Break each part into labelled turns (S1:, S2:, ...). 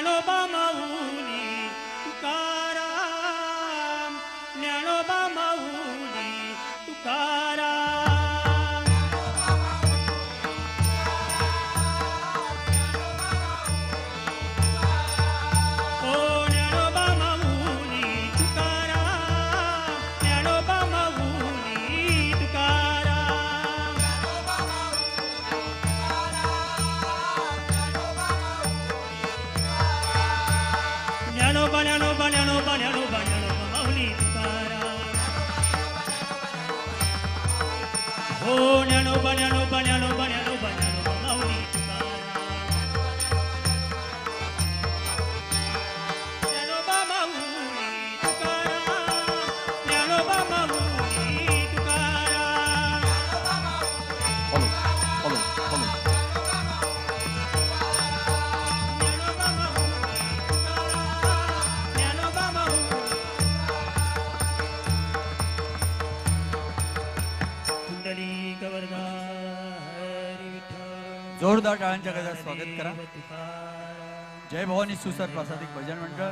S1: ज्ञानोबा माऊली तुकाराम, ज्ञानोबा माऊली तुकाराम. ओ ज्ञानोबा माऊली तुकाराम, ज्ञानोबा माऊली तुकाराम. ज्ञानोबा ज्ञानोबा ज्ञानोबा ज्ञानोबा ज्ञानोबा माऊली तुकाराम. हो ज्ञानोबा ज्ञानोबा ज्ञानोबा ज्ञानोबा ज्ञानोबा माऊली तुकाराम. ज्ञानोबा माऊली तुकाराम, ज्ञानोबा माऊली Tukaram.
S2: Follow, follow, follow.
S1: Dnyanoba माऊली तुकाराम, ज्ञानोबा माऊली. कुंडलिक वरदा हरी विठ्ठल.
S2: जोरदार टाळ्यांच्या गजरात स्वागत करा.
S1: तुकाराम.
S2: जय भवानी सुसर प्रासादिक भजन मंडळ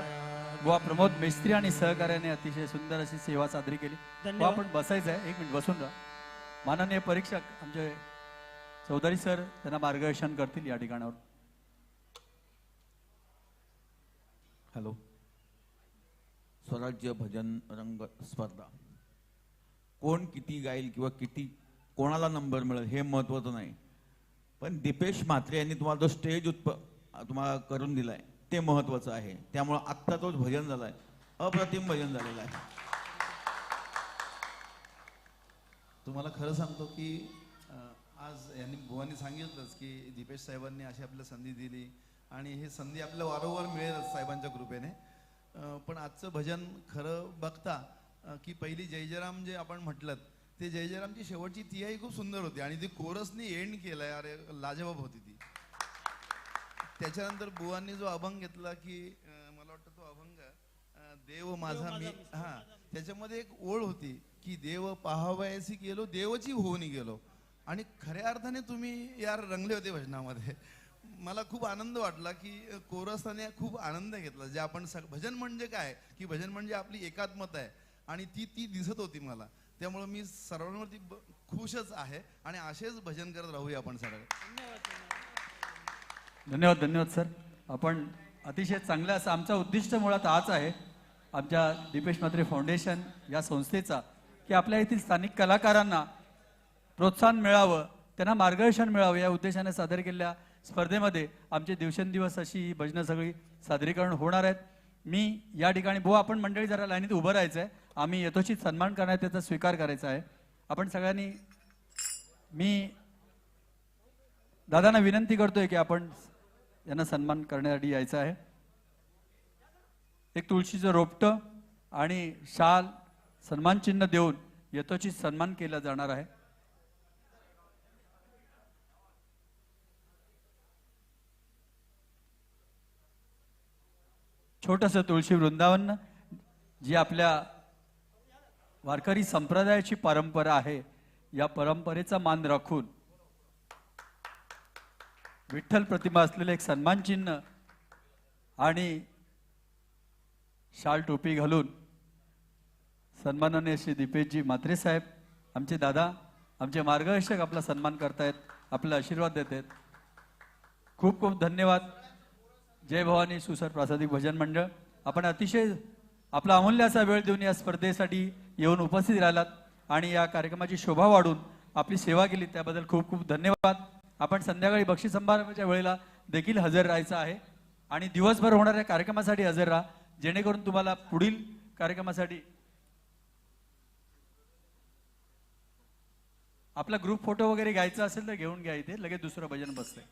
S2: बुवा प्रमोद मेस्त्री आणि सहकार्याने अतिशय सुंदर अशी सेवा साजरी केली. बुवा आपण बसायचं आहे, 1 मिनिट बसून राहा. माननीय परीक्षक आमचे चौधरी सर त्यांना मार्गदर्शन करतील या ठिकाणावर.
S3: हॅलो. स्वराज्य भजन रंग स्पर्धा. कोण किती गाईल किंवा किती कोणाला नंबर मिळेल हे महत्त्वाचं नाही, पण दीपेश म्हात्रे यांनी तुम्हाला जो स्टेज तुम्हाला करून दिलाय ते महत्त्वाचं आहे. त्यामुळं आत्ता तोच भजन झालाय, अप्रतिम भजन झालेलं आहे.
S4: तुम्हाला खरं सांगतो की आज यांनी बुवांनी सांगितलंच की दीपेश साहेबांनी अशी आपल्याला संधी दिली आणि ही संधी आपल्याला वारंवार मिळेल साहेबांच्या कृपेने. पण आजचं भजन खरं बघता की पहिली जय जयराम जे आपण म्हटलं ते जय जयरामची शेवटची तिहाई खूप सुंदर होती आणि ती कोरसनी एंड केलाय, अरे लाजवाब होती ती. त्याच्यानंतर बुवांनी जो अभंग घेतला की मला वाटतं तो अभंग देव माझा मी, हा त्याच्यामध्ये एक ओळ होती की देव पाहावयासी गेलो देवची होऊनी गेलो. आणि खऱ्या अर्थाने तुम्ही यार रंगले होते भजनामध्ये. मला खूप आनंद वाटला की कोरसाने खूप आनंद घेतला. जे आपण भजन म्हणजे काय की भजन म्हणजे आपली एकात्मता आहे आणि ती दिसत होती मला. त्यामुळे मी सर्वांवरती खुशच आहे आणि असेच भजन करत राहूया आपण सगळे.
S2: धन्यवाद धन्यवाद सर. आपण अतिशय चांगलं असं आमचा उद्दिष्ट मुळात हाच आहे आमच्या दीपेश म्हात्रे फाउंडेशन या संस्थेचा की आपल्या येथील स्थानिक कलाकारांना प्रोत्साहन मिळावं, त्यांना मार्गदर्शन मिळावं या उद्देशाने सादर केलेल्या स्पर्धेमध्ये आमचे दिवसेंदिवस अशी ही भजनं सगळी सादरीकरण होणार आहेत. मी या ठिकाणी बुवा आपण मंडळी जरा लाईनीत उभं राहायचं आहे. आम्ही यथोचित सन्मान करण्यात त्याचा स्वीकार करायचा आहे. आपण सगळ्यांनी मी दादांना विनंती करतोय की आपण यांना सन्मान करण्यासाठी यायचं आहे. एक तुळशीचं रोपटं आणि शाल सन्मान चिन्ह देऊन यथोचित सन्मान केला जाणार आहे. छोटंसं तुळशी वृंदावन जी आपल्या वारकरी संप्रदायाची परंपरा आहे, या परंपरेचा मान राखून विठ्ठल प्रतिमा असलेले एक सन्मान चिन्ह आणि शाल टोपी घालून सन्मानाने श्री दीपेशजी म्हात्रे साहेब आमचे दादा आमचे मार्गदर्शक आपला सन्मान करतायत, आपला आशीर्वाद देत आहेत. खूप खूप धन्यवाद. जय भवानी सुसर प्रासादिक भजन मंडळ. आपण अतिशय आपला अमूल्य असा वेळ देऊन या स्पर्धेसाठी येऊन उपस्थित राहिलात आणि या कार्यक्रमाची शोभा वाढून आपली सेवा केली त्याबद्दल खूप खूप धन्यवाद. आपण संध्याकाळी बक्षीस समारंभाच्या वेळेला देखील हजर राहायचं आहे आणि दिवसभर होणाऱ्या कार्यक्रमासाठी हजर राहा, जेणेकरून तुम्हाला पुढील कार्यक्रमासाठी आपला ग्रुप फोटो वगैरे घ्यायचा असेल तर घेऊन घ्या. इथे लगेच दुसरं भजन बसतंय.